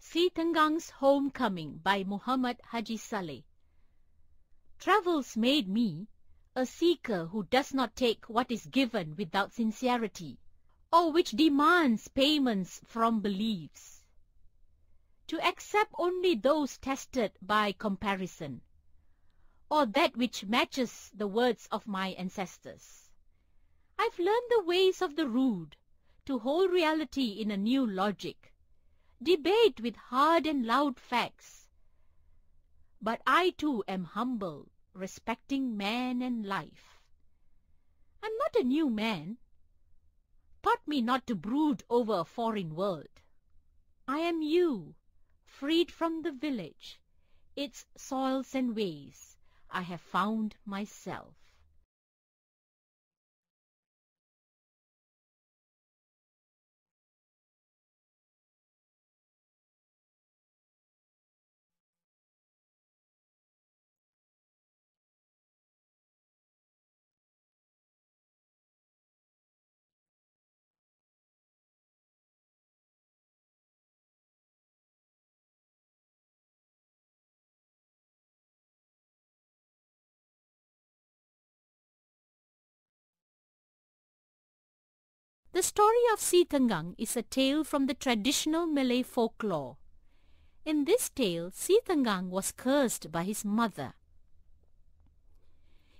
Si Tenggang's Homecoming by Muhammad Haji Saleh. Travels made me a seeker who does not take what is given without sincerity, or which demands payments from beliefs. To accept only those tested by comparison, or that which matches the words of my ancestors. I've learned the ways of the rude, to hold reality in a new logic, debate with hard and loud facts. But I too am humble, respecting man and life. I'm not a new man. Taught me not to brood over a foreign world. I am you, freed from the village, its soils and ways. I have found myself. The story of Si Tenggang is a tale from the traditional Malay folklore. In this tale, Si Tenggang was cursed by his mother.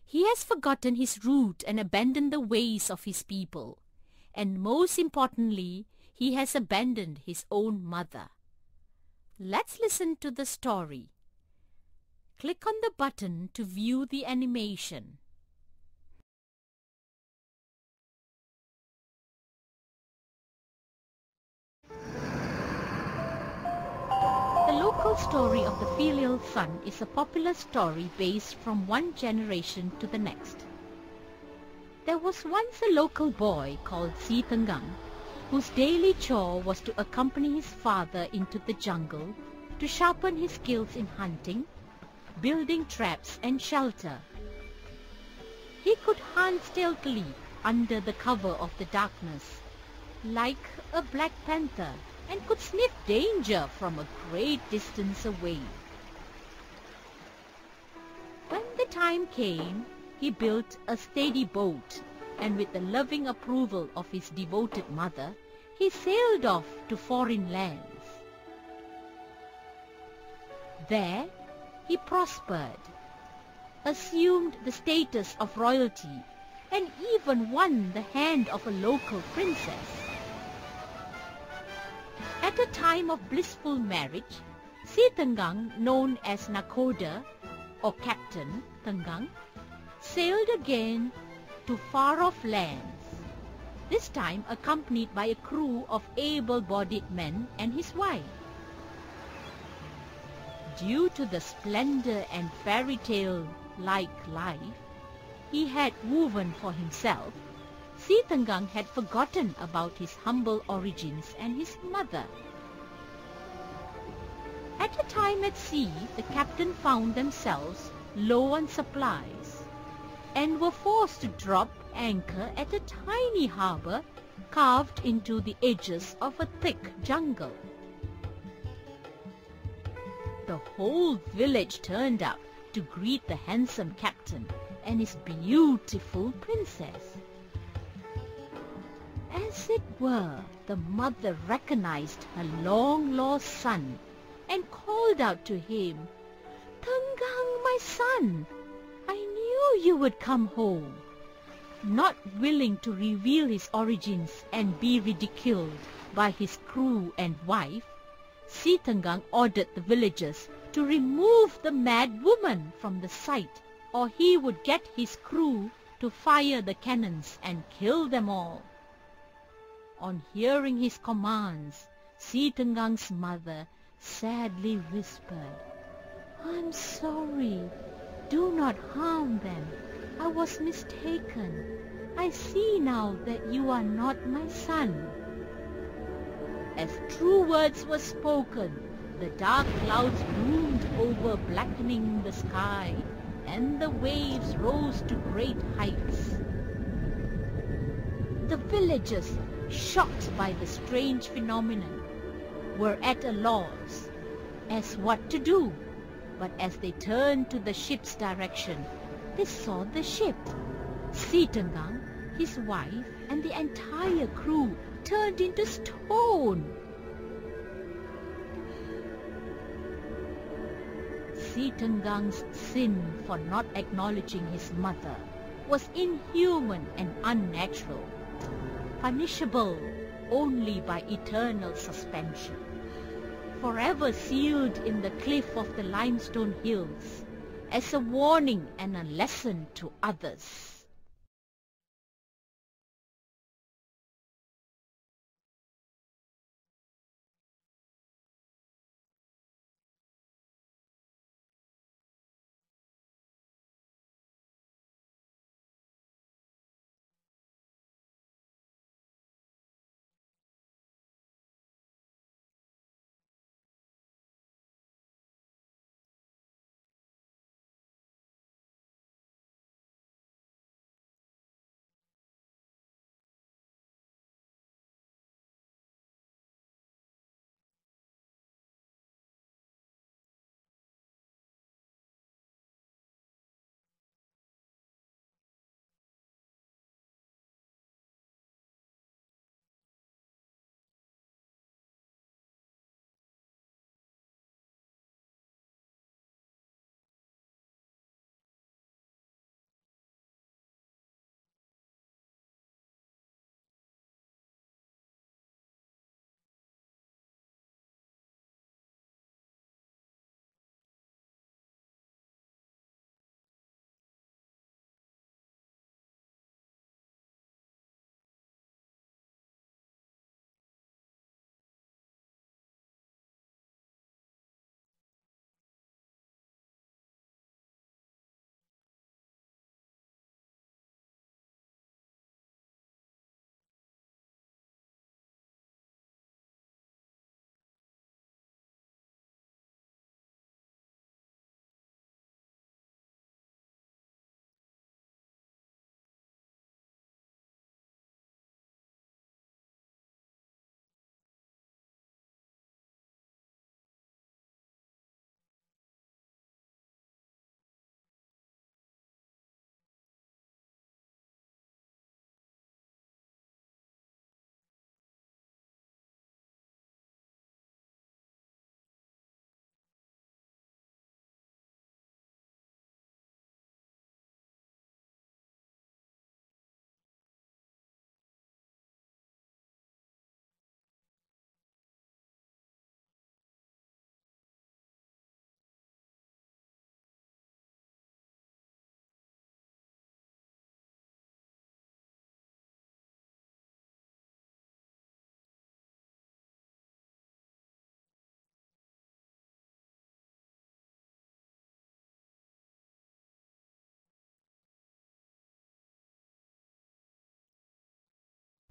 He has forgotten his root and abandoned the ways of his people. And most importantly, he has abandoned his own mother. Let's listen to the story. Click on the button to view the animation. The local story of the filial son is a popular story based from one generation to the next. There was once a local boy called Si Tenggang, whose daily chore was to accompany his father into the jungle to sharpen his skills in hunting, building traps and shelter. He could hunt stealthily under the cover of the darkness, like a black panther, and could sniff danger from a great distance away. When the time came, he built a steady boat, and with the loving approval of his devoted mother, he sailed off to foreign lands. There, he prospered, assumed the status of royalty, and even won the hand of a local princess. At a time of blissful marriage, Si Tenggang, known as Nakhoda or Captain Tenggang, sailed again to far-off lands, this time accompanied by a crew of able-bodied men and his wife. Due to the splendor and fairy tale-like life he had woven for himself, Si Tenggang had forgotten about his humble origins and his mother. At a time at sea, the captain found themselves low on supplies and were forced to drop anchor at a tiny harbor carved into the edges of a thick jungle. The whole village turned up to greet the handsome captain and his beautiful princess. As it were, the mother recognized her long-lost son and called out to him, "Tenggang, my son, I knew you would come home." Not willing to reveal his origins and be ridiculed by his crew and wife, Si Tenggang ordered the villagers to remove the mad woman from the sight, or he would get his crew to fire the cannons and kill them all. On hearing his commands, Si Tenggang's mother sadly whispered, "I'm sorry. Do not harm them. I was mistaken. I see now that you are not my son." As true words were spoken, the dark clouds loomed over, blackening the sky, and the waves rose to great heights. The villagers, shocked by the strange phenomenon, were at a loss as what to do. But as they turned to the ship's direction, they saw the ship. Si Tenggang, his wife, and the entire crew turned into stone. Si Tenggang's sin for not acknowledging his mother was inhuman and unnatural, punishable only by eternal suspension, forever sealed in the cliff of the limestone hills as a warning and a lesson to others.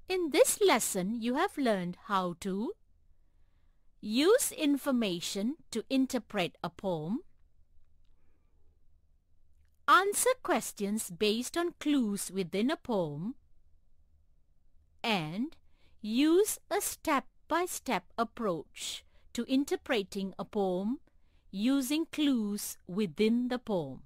In this lesson, you have learned how to use information to interpret a poem, answer questions based on clues within a poem, and use a step-by-step approach to interpreting a poem using clues within the poem.